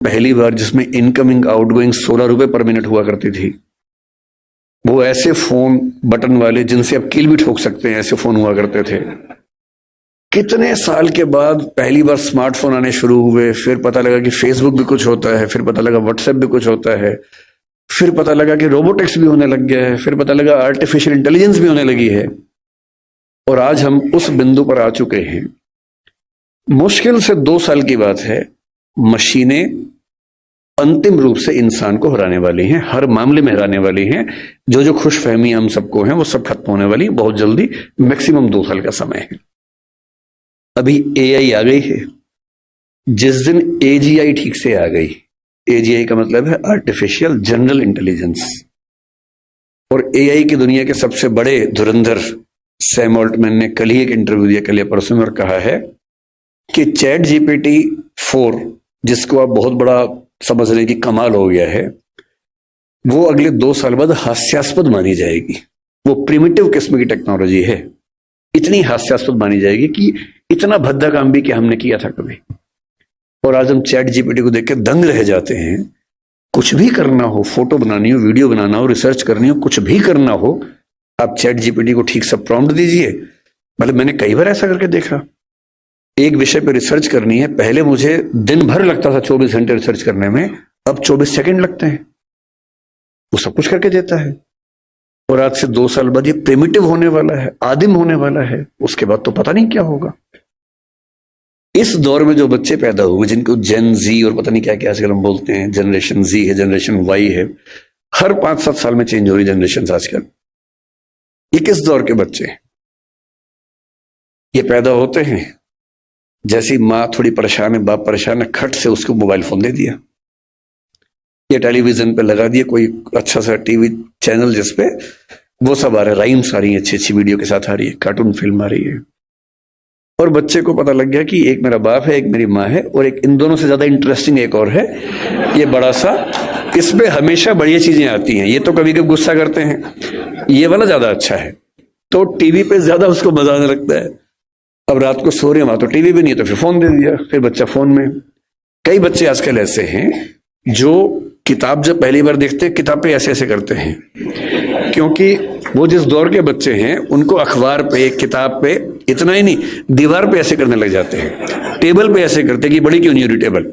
पहली बार जिसमें incoming outgoing 16 रुपए पर मिनट हुआ करती थी। वो ऐसे फोन बटन वाले जिनसे आप कील भी ठोक सकते हैं, ऐसे फोन हुआ करते थे। कितने साल के बाद पहली बार स्मार्टफोन आने शुरू हुए, फिर पता लगा कि फेसबुक भी कुछ होता है, फिर पता लगा व्हाट्सएप भी कुछ होता है, फिर पता लगा कि रोबोटिक्स भी होने लग गया है, फिर पता लगा आर्टिफिशियल इंटेलिजेंस भी होने लगी है। और आज हम उस बिंदु पर आ चुके हैं, मुश्किल से 2 साल की बात है, मशीनें अंतिम रूप से इंसान को हराने वाली हैं, हर मामले में हराने वाली हैं। जो जो खुश फहमी हम सबको हैं वो सब खत्म होने वाली बहुत जल्दी, मैक्सिमम 2 साल का समय है। अभी एआई आ गई है, जिस दिन एजीआई ठीक से आ गई, एजीआई का मतलब है आर्टिफिशियल जनरल इंटेलिजेंस, और एआई की दुनिया के सबसे बड़े धुरंधर सैम ऑल्टमैन ने कल ही एक इंटरव्यू दिया, कल या परसों में, और कहा है कि चैट जीपीटी 4, जिसको आप बहुत बड़ा समझ रहे कि कमाल हो गया है, वो अगले 2 साल बाद हास्यास्पद मानी जाएगी। वो प्रिमिटिव किस्म की टेक्नोलॉजी है, इतनी हास्यास्पद मानी जाएगी कि इतना भद्दा काम भी क्या हमने किया था कभी। और आज हम चैट जीपीटी को देख के दंग रह जाते हैं। कुछ भी करना हो, फोटो बनानी हो, वीडियो बनाना हो, रिसर्च करनी हो, कुछ भी करना हो, आप चैट जीपीटी को ठीक सा प्रॉम्प्ट दीजिए। मतलब मैंने कई बार ऐसा करके देखा, एक विषय पर रिसर्च करनी है, पहले मुझे दिन भर लगता था 24 घंटे रिसर्च करने में, अब 24 सेकंड लगते हैं, वो सब कुछ करके देता है। और आज से 2 साल बाद ये प्रिमिटिव होने वाला है, आदिम होने वाला है, उसके बाद तो पता नहीं क्या होगा। इस दौर में जो बच्चे पैदा हुए, जिनको जेन जी और पता नहीं क्या क्या आजकल हम बोलते हैं, जनरेशन जी है, जनरेशन वाई है, हर 5-7 साल में चेंज हो रही जनरेशन आजकल। ये किस दौर के बच्चे हैं? ये पैदा होते हैं जैसी माँ थोड़ी परेशान है, बाप परेशान है, खट से उसको मोबाइल फोन दे दिया, ये टेलीविजन पे लगा दिया कोई अच्छा सा टीवी चैनल जिसपे वो सब आ रहा है, राइम्स आ रही है, अच्छी अच्छी वीडियो के साथ आ रही है, कार्टून फिल्म आ रही है, और बच्चे को पता लग गया कि एक मेरा बाप है, एक मेरी माँ है, और एक इन दोनों से ज्यादा इंटरेस्टिंग एक और है, ये बड़ा सा, इसमें हमेशा बढ़िया चीजें आती हैं, ये तो कभी कभी गुस्सा करते हैं, ये वाला ज्यादा अच्छा है, तो टीवी पे ज्यादा उसको मजा आने लगता है। अब रात को सो रहे वहां तो टीवी भी नहीं है, तो फिर फोन दे दिया, फिर बच्चा फोन में। कई बच्चे आजकल ऐसे हैं जो किताब जब पहली बार देखते हैं, किताब पे ऐसे ऐसे करते हैं, क्योंकि वो जिस दौर के बच्चे हैं उनको अखबार पे, किताब पे, इतना ही नहीं, दीवार पे ऐसे करने लग जाते हैं, टेबल पे ऐसे करते हैं कि बड़ी क्यों नहीं हो रही टेबल,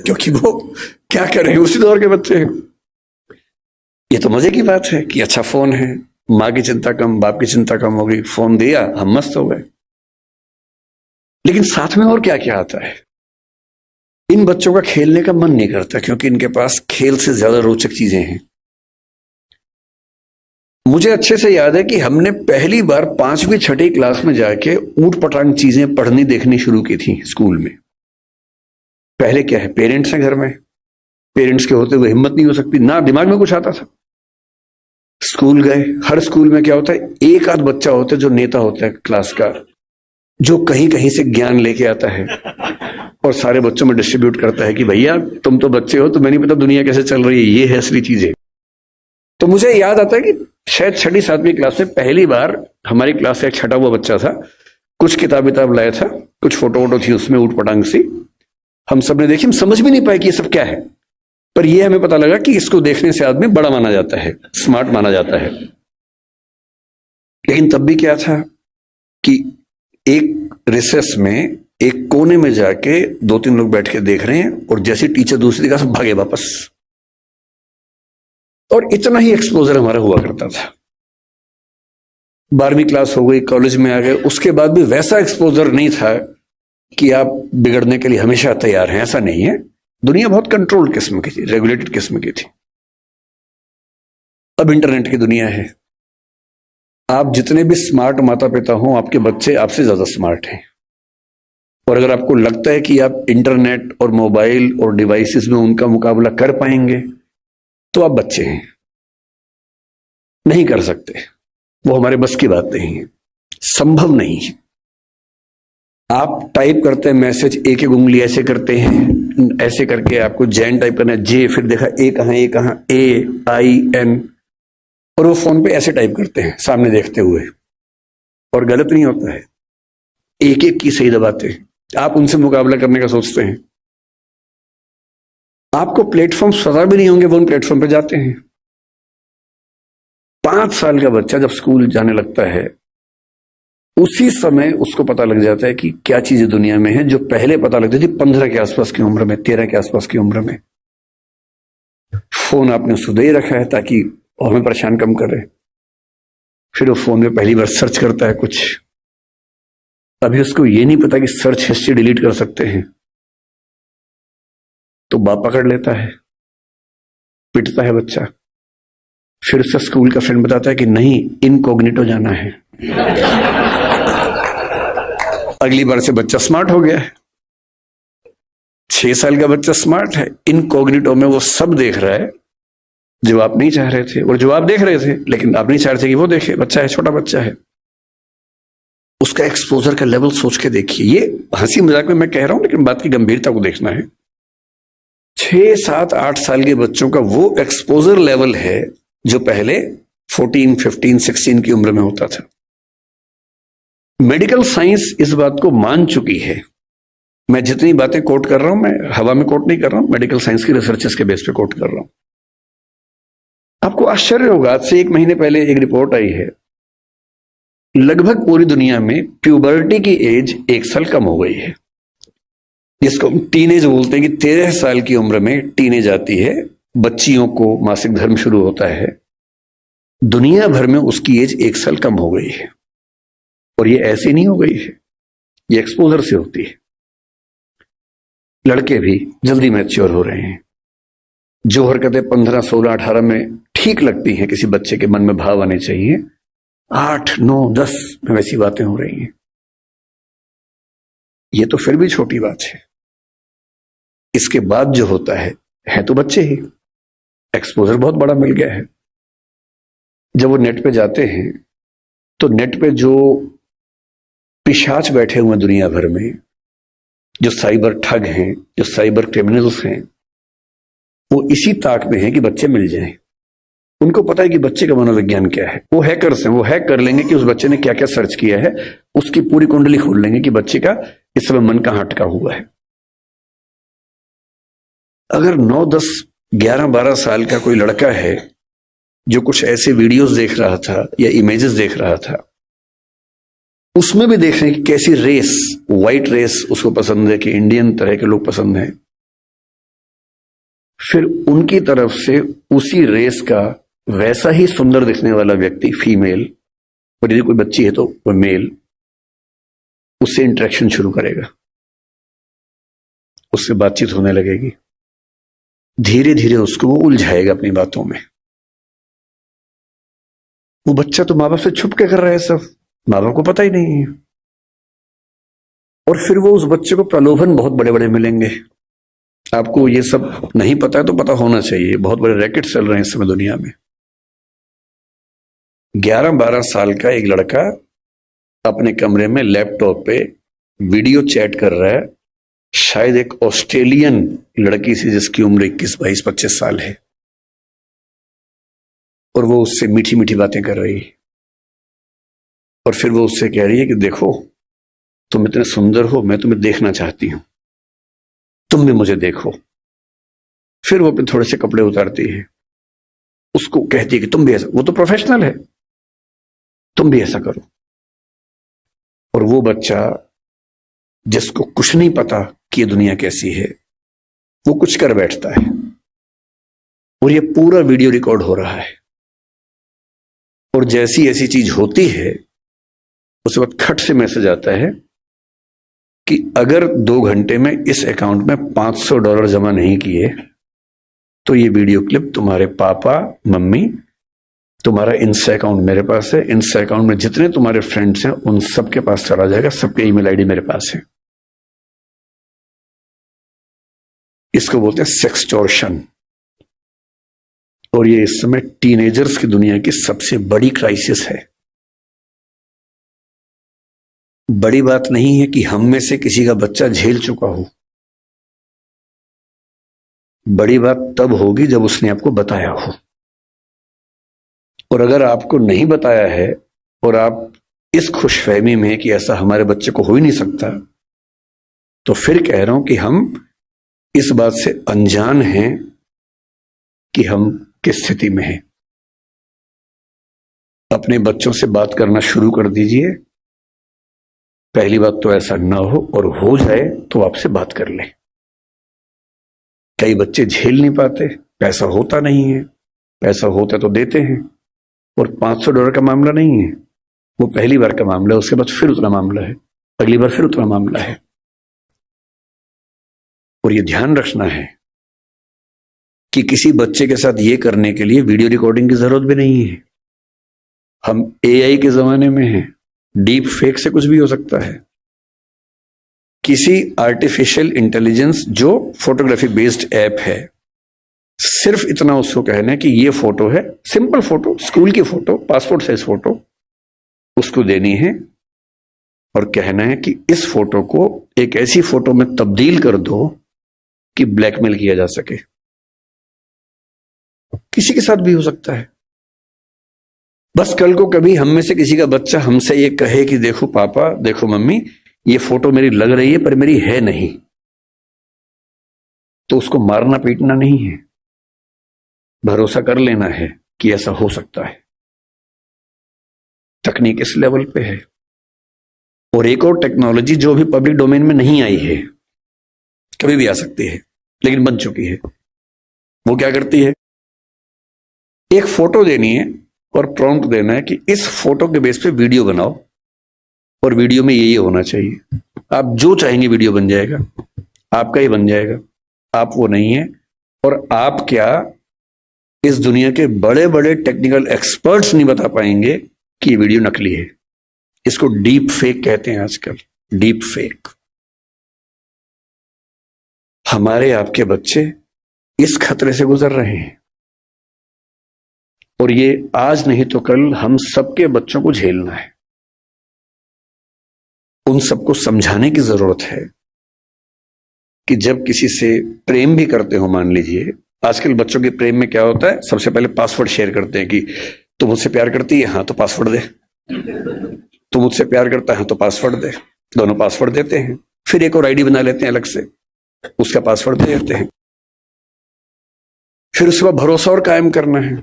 क्योंकि वो क्या कर रहे हैं, उसी दौर के बच्चे हैं। ये तो मजे की बात है कि अच्छा फोन है, माँ की चिंता कम, बाप की चिंता कम हो गई, फोन दिया, हम मस्त हो गए। लेकिन साथ में और क्या क्या आता है? इन बच्चों का खेलने का मन नहीं करता, क्योंकि इनके पास खेल से ज्यादा रोचक चीजें हैं। मुझे अच्छे से याद है कि हमने पहली बार 5वीं 6वीं क्लास में जाके ऊट पटांग चीजें पढ़नी देखनी शुरू की थी स्कूल में। पहले क्या है, पेरेंट्स हैं घर में, पेरेंट्स के होते हुए हिम्मत नहीं हो सकती, ना दिमाग में कुछ आता था। स्कूल गए, हर स्कूल में क्या होता है, एक आध बच्चा होता है जो नेता होता है क्लास का, जो कहीं कहीं से ज्ञान लेके आता है और सारे बच्चों में डिस्ट्रीब्यूट करता है कि भैया तुम तो बच्चे हो, तुम्हें नहीं पता दुनिया कैसे चल रही है, ये है असली चीजें। तो मुझे याद आता है कि शायद 6वीं 7वीं क्लास में पहली बार हमारी क्लास से एक छठा हुआ बच्चा था, कुछ किताब लाया था, कुछ फोटो वोटो थी उसमें ऊट पटांग सी, हम सब ने देखी, हम समझ भी नहीं पाए कि ये सब क्या है, पर ये हमें पता लगा कि इसको देखने से आदमी बड़ा माना जाता है, स्मार्ट माना जाता है। लेकिन तब भी क्या था कि एक रिसेस में एक कोने में जाके 2-3 लोग बैठ के देख रहे हैं, और जैसे टीचर दूसरी जगह से भागे वापस, और इतना ही एक्सपोजर हमारा हुआ करता था। 12वीं क्लास हो गई, कॉलेज में आ गए, उसके बाद भी वैसा एक्सपोजर नहीं था कि आप बिगड़ने के लिए हमेशा तैयार हैं, ऐसा नहीं है। दुनिया बहुत कंट्रोल्ड किस्म की थी, रेगुलेटेड किस्म की थी। अब इंटरनेट की दुनिया है, आप जितने भी स्मार्ट माता पिता हो, आपके बच्चे आपसे ज्यादा स्मार्ट हैं। और अगर आपको लगता है कि आप इंटरनेट और मोबाइल और डिवाइसेस में उनका मुकाबला कर पाएंगे, तो आप बच्चे हैं, नहीं कर सकते, वो हमारे बस की बात नहीं है, संभव नहीं है। आप टाइप करते हैं मैसेज, एक एक उंगली ऐसे करते हैं, ऐसे करके आपको जैन टाइप करना है, जे, फिर देखा ए कहां, AIN, और वो फोन पे ऐसे टाइप करते हैं सामने देखते हुए, और गलत नहीं होता है, एक एक की सही दबाते हैं। आप उनसे मुकाबला करने का सोचते हैं। आपको प्लेटफॉर्म पता भी नहीं होंगे, वो उन प्लेटफॉर्म पे जाते हैं। 5 साल का बच्चा जब स्कूल जाने लगता है, उसी समय उसको पता लग जाता है कि क्या चीजें दुनिया में हैं जो पहले पता लगती थी 15 के आसपास की उम्र में, 13 के आसपास की उम्र में। फोन आपने उसको दे रखा है ताकि हमें परेशान कम करे। फिर वो फोन में पहली बार सर्च करता है कुछ, अभी उसको ये नहीं पता कि सर्च हिस्ट्री डिलीट कर सकते हैं। तो बाप पकड़ लेता है, पिटता है बच्चा। फिर उसका स्कूल का फ्रेंड बताता है कि नहीं, इनकॉग्निटो जाना है। अगली बार से बच्चा स्मार्ट हो गया है। 6 साल का बच्चा स्मार्ट है, इनकॉग्निटो में वो सब देख रहा है जो आप नहीं चाह रहे थे, और जो आप देख रहे थे लेकिन आप नहीं चाह रहे थे कि वो देखे। बच्चा है, छोटा बच्चा है, उसका एक्सपोजर का लेवल सोच के देखिए। ये हंसी मजाक में मैं कह रहा हूं, लेकिन बात की गंभीरता को देखना है। 6, 7, 8 साल के बच्चों का वो एक्सपोजर लेवल है जो पहले 14, 15, 16 की उम्र में होता था। मेडिकल साइंस इस बात को मान चुकी है। मैं जितनी बातें कोट कर रहा हूं, मैं हवा में कोट नहीं कर रहा हूं, मेडिकल साइंस की रिसर्चेस के बेस पे कोट कर रहा हूं। आपको आश्चर्य होगा, आज से 1 महीने पहले एक रिपोर्ट आई है, लगभग पूरी दुनिया में प्यूबर्टी की एज 1 साल कम हो गई है, जिसको टीनेज बोलते हैं कि 13 साल की उम्र में टीनेज आती है, बच्चियों को मासिक धर्म शुरू होता है। दुनिया भर में उसकी एज 1 साल कम हो गई है, और ये ऐसे नहीं हो गई है, ये एक्सपोजर से होती है। लड़के भी जल्दी मैच्योर हो रहे हैं। जो हरकतें 15, 16, 18 में ठीक लगती हैं, किसी बच्चे के मन में भाव आने चाहिए, 8, 9, 10 में वैसी बातें हो रही हैं। ये तो फिर भी छोटी बात है। इसके बाद जो होता है तो बच्चे ही, एक्सपोजर बहुत बड़ा मिल गया है। जब वो नेट पे जाते हैं तो नेट पे जो पिशाच बैठे हुए दुनिया भर में, जो साइबर ठग हैं, जो साइबर क्रिमिनल्स हैं, वो इसी ताक में हैं कि बच्चे मिल जाएं। उनको पता है कि बच्चे का मनोविज्ञान क्या है। वो हैकर्स हैं, वो हैक कर लेंगे कि उस बच्चे ने क्या क्या सर्च किया है, उसकी पूरी कुंडली खोल लेंगे कि बच्चे का इस समय मन कहां अटका हुआ है। अगर 9, 10, 11, 12 साल का कोई लड़का है जो कुछ ऐसे वीडियोस देख रहा था या इमेजेस देख रहा था, उसमें भी देख रहे हैं कि कैसी रेस, व्हाइट रेस उसको पसंद है कि इंडियन तरह के लोग पसंद हैं, फिर उनकी तरफ से उसी रेस का वैसा ही सुंदर दिखने वाला व्यक्ति, फीमेल, और यदि कोई बच्ची है तो वो मेल, उससे इंटरेक्शन शुरू करेगा, उससे बातचीत होने लगेगी। धीरे धीरे उसको वो उलझाएगा अपनी बातों में। वो बच्चा तो माँ बाप से छुप के कर रहा है सब, माँ बाप को पता ही नहीं है। और फिर वो उस बच्चे को प्रलोभन बहुत बड़े बड़े मिलेंगे। आपको ये सब नहीं पता है तो पता होना चाहिए, बहुत बड़े रैकेट चल रहे हैं इस समय दुनिया में। 11-12 साल का एक लड़का अपने कमरे में लैपटॉप पे वीडियो चैट कर रहा है, शायद एक ऑस्ट्रेलियन लड़की से जिसकी उम्र 21, 22, 25 साल है, और वो उससे मीठी मीठी बातें कर रही है। और फिर वो उससे कह रही है कि देखो, तुम इतने सुंदर हो, मैं तुम्हें देखना चाहती हूं, तुम भी मुझे देखो। फिर वो अपने थोड़े से कपड़े उतारती है, उसको कहती है कि तुम भी ऐसा, वो तो प्रोफेशनल है, तुम भी ऐसा करो। और वो बच्चा जिसको कुछ नहीं पता कि ये दुनिया कैसी है, वो कुछ कर बैठता है, और ये पूरा वीडियो रिकॉर्ड हो रहा है। और जैसी ऐसी चीज होती है, उस वक्त खट से मैसेज आता है कि अगर 2 घंटे में इस अकाउंट में $500 जमा नहीं किए तो ये वीडियो क्लिप तुम्हारे पापा, मम्मी, तुम्हारा इंस्टा अकाउंट मेरे पास है, इंस्टा अकाउंट में जितने तुम्हारे फ्रेंड्स हैं उन सबके पास चला जाएगा, सबके ईमेल आईडी मेरे पास है। इसको बोलते हैं सेक्सटॉर्शन। और ये इस समय टीनेजर्स की दुनिया की सबसे बड़ी क्राइसिस है। बड़ी बात नहीं है कि हम में से किसी का बच्चा झेल चुका हो, बड़ी बात तब होगी जब उसने आपको बताया हो। और अगर आपको नहीं बताया है और आप इस खुशफहमी में कि ऐसा हमारे बच्चे को हो ही नहीं सकता, तो फिर कह रहा हूं कि हम इस बात से अनजान हैं कि हम किस स्थिति में हैं। अपने बच्चों से बात करना शुरू कर दीजिए। पहली बात तो ऐसा ना हो, और हो जाए तो आपसे बात कर लें। कई बच्चे झेल नहीं पाते, पैसा होता नहीं है, पैसा होता तो देते हैं, और $500 का मामला नहीं है, वो पहली बार का मामला है, उसके बाद फिर उतना मामला है, अगली बार फिर उतना मामला है। और ये ध्यान रखना है कि किसी बच्चे के साथ ये करने के लिए वीडियो रिकॉर्डिंग की जरूरत भी नहीं है। हम एआई के जमाने में हैं, डीप फेक से कुछ भी हो सकता है। किसी आर्टिफिशियल इंटेलिजेंस जो फोटोग्राफी बेस्ड ऐप है, सिर्फ इतना उसको कहना है कि ये फोटो है, सिंपल फोटो, स्कूल की फोटो, पासपोर्ट साइज फोटो, उसको देनी है और कहना है कि इस फोटो को एक ऐसी फोटो में तब्दील कर दो कि ब्लैकमेल किया जा सके। किसी के साथ भी हो सकता है। बस कल को कभी हम में से किसी का बच्चा हमसे ये कहे कि देखो पापा, देखो मम्मी, ये फोटो मेरी लग रही है पर मेरी है नहीं, तो उसको मारना पीटना नहीं है, भरोसा कर लेना है कि ऐसा हो सकता है। तकनीक इस लेवल पे है। और एक और टेक्नोलॉजी जो भी पब्लिक डोमेन में नहीं आई है, कभी भी आ सकती है लेकिन बन चुकी है। वो क्या करती है, एक फोटो देनी है और प्रॉम्प्ट देना है कि इस फोटो के बेस पे वीडियो बनाओ, और वीडियो में ये होना चाहिए। आप जो चाहेंगे वीडियो बन जाएगा, आपका ही बन जाएगा। आप वो नहीं है। और आप क्या, इस दुनिया के बड़े बड़े टेक्निकल एक्सपर्ट्स नहीं बता पाएंगे कि ये वीडियो नकली है। इसको डीप फेक कहते हैं आजकल, डीप फेक। हमारे आपके बच्चे इस खतरे से गुजर रहे हैं, और ये आज नहीं तो कल हम सबके बच्चों को झेलना है। उन सबको समझाने की जरूरत है कि जब किसी से प्रेम भी करते हो, मान लीजिए आजकल बच्चों के प्रेम में क्या होता है, सबसे पहले पासवर्ड शेयर करते हैं कि तू मुझसे प्यार करती है, हाँ तो पासवर्ड दे, तू मुझसे प्यार करता है तो पासवर्ड दे। दोनों पासवर्ड देते हैं, फिर एक और आईडी बना लेते हैं अलग से, उसका पासवर्ड दे देते हैं। फिर उसके बाद भरोसा और कायम करना है।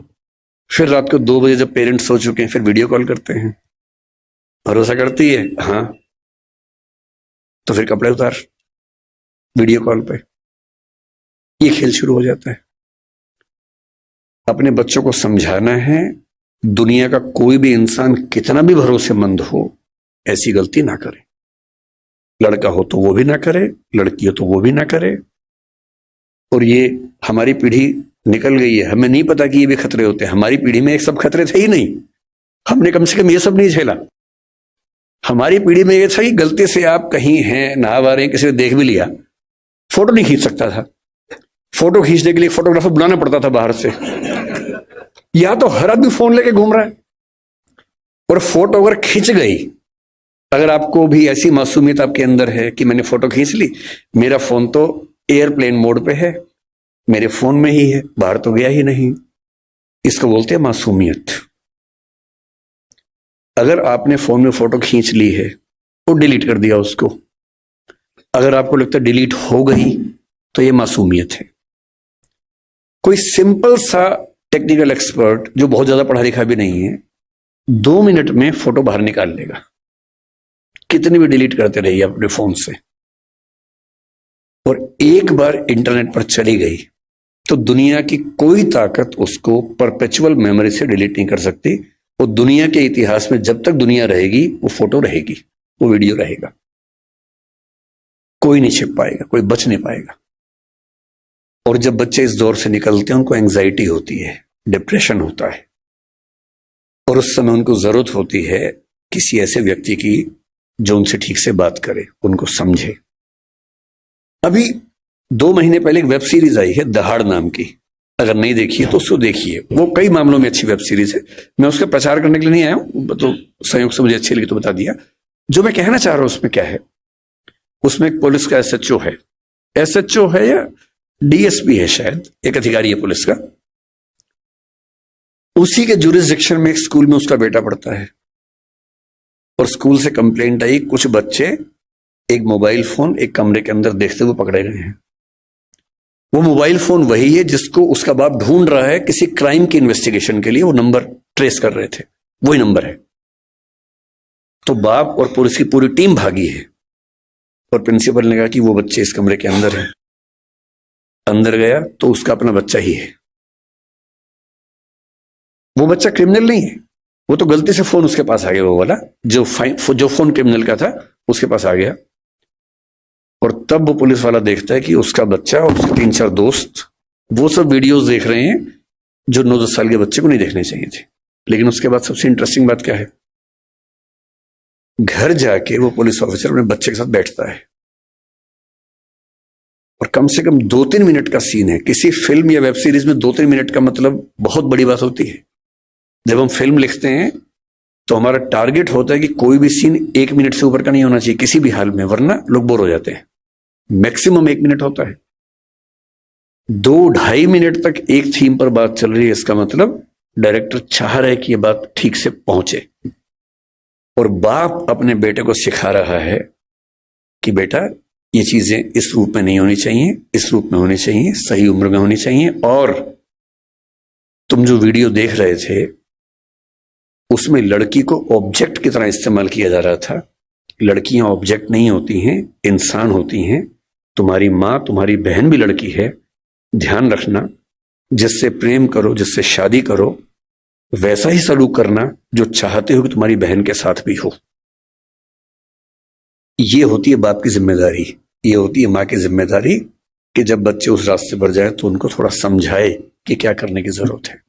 फिर रात को 2 बजे जब पेरेंट्स सो चुके हैं, फिर वीडियो कॉल करते हैं। भरोसा करती है, हाँ, तो फिर कपड़े उतार, वीडियो कॉल पे। ये खेल शुरू हो जाता है। अपने बच्चों को समझाना है, दुनिया का कोई भी इंसान कितना भी भरोसेमंद हो, ऐसी गलती ना करे। लड़का हो तो वो भी ना करे, लड़की हो तो वो भी ना करे। और ये हमारी पीढ़ी निकल गई है, हमें नहीं पता कि ये भी खतरे होते हैं। हमारी पीढ़ी में एक सब खतरे थे ही नहीं, हमने कम से कम ये सब नहीं झेला। हमारी पीढ़ी में ये था कि गलती से आप कहीं हैं, नहा रहे हैं, किसी ने देख भी लिया, फोटो नहीं खींच सकता था। फोटो खींचने के लिए फोटोग्राफर बुलाना पड़ता था बाहर से। या तो हर आदमी फोन लेके घूम रहा है, और फोटो अगर खींच गई, अगर आपको भी ऐसी मासूमियत आपके अंदर है कि मैंने फोटो खींच ली, मेरा फोन तो एयरप्लेन मोड पे है, मेरे फोन में ही है, बाहर तो गया ही नहीं, इसको बोलते हैं मासूमियत। अगर आपने फोन में फोटो खींच ली है तो डिलीट कर दिया उसको, अगर आपको लगता है डिलीट हो गई तो ये मासूमियत है। कोई सिंपल सा टेक्निकल एक्सपर्ट जो बहुत ज्यादा पढ़ा लिखा भी नहीं है, 2 मिनट में फोटो बाहर निकाल लेगा, कितनी भी डिलीट करते रहिए अपने फोन से। और एक बार इंटरनेट पर चली गई तो दुनिया की कोई ताकत उसको परपेचुअल मेमोरी से डिलीट नहीं कर सकती। वो दुनिया के इतिहास में जब तक दुनिया रहेगी, वो फोटो रहेगी, वो वीडियो रहेगा, कोई नहीं छिप पाएगा, कोई बच नहीं पाएगा। और जब बच्चे इस दौर से निकलते हैं, उनको एंजाइटी होती है, डिप्रेशन होता है, और उस समय उनको जरूरत होती है किसी ऐसे व्यक्ति की जो उनसे ठीक से बात करे, उनको समझे। अभी 2 महीने पहले एक वेब सीरीज आई है दहाड़ नाम की, अगर नहीं देखिए तो उसको देखिए। वो कई मामलों में अच्छी वेब सीरीज है। मैं उसका प्रचार करने के लिए नहीं आया हूं, तो संयोग से मुझे अच्छी लगी तो बता दिया। जो मैं कहना चाह रहा हूं उसमें क्या है, उसमें एक पुलिस का एसएचओ है, एसएचओ है या डीएसपी है शायद, एक अधिकारी है पुलिस का। उसी के जुरिसडिक्शन में एक स्कूल में उसका बेटा पढ़ता है, और स्कूल से कंप्लेंट आई, कुछ बच्चे एक मोबाइल फोन एक कमरे के अंदर देखते हुए पकड़े गए हैं। वो मोबाइल फोन वही है जिसको उसका बाप ढूंढ रहा है किसी क्राइम की इन्वेस्टिगेशन के लिए, वो नंबर ट्रेस कर रहे थे, वही नंबर है। तो बाप और पुलिस की पूरी टीम भागी है और प्रिंसिपल ने कहा कि वो बच्चे इस कमरे के अंदर है। अंदर गया तो उसका अपना बच्चा ही है। वो बच्चा क्रिमिनल नहीं है, वो तो गलती से फोन उसके पास आ गया, वो वाला जो फोन क्रिमिनल का था उसके पास आ गया। और तब वो पुलिस वाला देखता है कि उसका बच्चा और उसके 3-4 दोस्त वो सब वीडियोस देख रहे हैं जो 9-10 साल के बच्चे को नहीं देखने चाहिए थे। लेकिन उसके बाद सबसे इंटरेस्टिंग बात क्या है, घर जाके वो पुलिस ऑफिसर अपने बच्चे के साथ बैठता है और कम से कम 2-3 मिनट का सीन है। किसी फिल्म या वेब सीरीज में 2-3 मिनट का मतलब बहुत बड़ी बात होती है। जब हम फिल्म लिखते हैं तो हमारा टारगेट होता है कि कोई भी सीन 1 मिनट से ऊपर का नहीं होना चाहिए किसी भी हाल में, वरना लोग बोर हो जाते हैं। मैक्सिमम 1 मिनट होता है। 2-2.5 मिनट तक एक थीम पर बात चल रही है, इसका मतलब डायरेक्टर चाह रहा है कि यह बात ठीक से पहुंचे। और बाप अपने बेटे को सिखा रहा है कि बेटा ये चीजें इस रूप में नहीं होनी चाहिए, इस रूप में होनी चाहिए, सही उम्र में होनी चाहिए। और तुम जो वीडियो देख रहे थे उसमें लड़की को ऑब्जेक्ट की तरह इस्तेमाल किया जा रहा था। लड़कियां ऑब्जेक्ट नहीं होती हैं, इंसान होती हैं। तुम्हारी मां, तुम्हारी बहन भी लड़की है। ध्यान रखना, जिससे प्रेम करो, जिससे शादी करो, वैसा ही सलूक करना जो चाहते हो कि तुम्हारी बहन के साथ भी हो। ये होती है बाप की जिम्मेदारी, ये होती है मां की जिम्मेदारी कि जब बच्चे उस रास्ते पर जाए तो उनको थोड़ा समझाए कि क्या करने की जरूरत है।